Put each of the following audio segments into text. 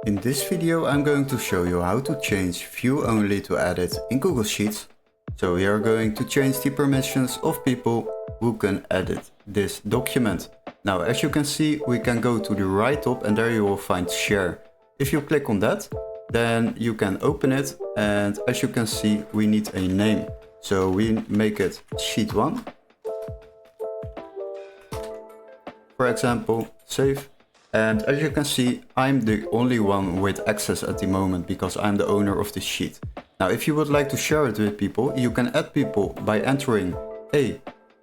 In this video I'm going to show you how to change view only to edit in Google Sheets. So we are going to change the permissions of people who can edit this document. Now as you can see, we can go to the right top and there you will find share. If you click on that, then you can open it, and as you can see we need a name. So we make it sheet 1. For example, save. And as you can see, I'm the only one with access at the moment because I'm the owner of the sheet. Now if you would like to share it with people, you can add people by entering a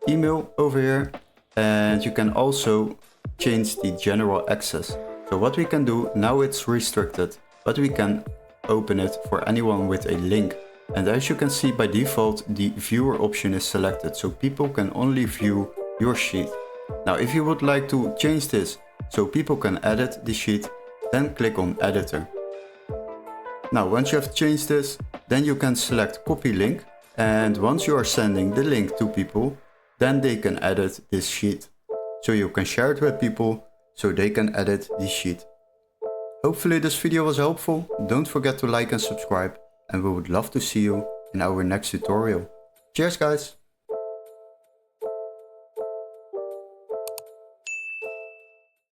email over here, and you can also change the general access. So what we can do, now it's restricted, but we can open it for anyone with a link. And as you can see, by default the viewer option is selected, so people can only view your sheet. Now if you would like to change this so people can edit the sheet, then click on editor. Now once you have changed this, then you can select copy link, and once you are sending the link to people, then they can edit this sheet. So you can share it with people so they can edit the sheet. Hopefully this video was helpful. Don't forget to like and subscribe, and we would love to see you in our next tutorial. Cheers guys!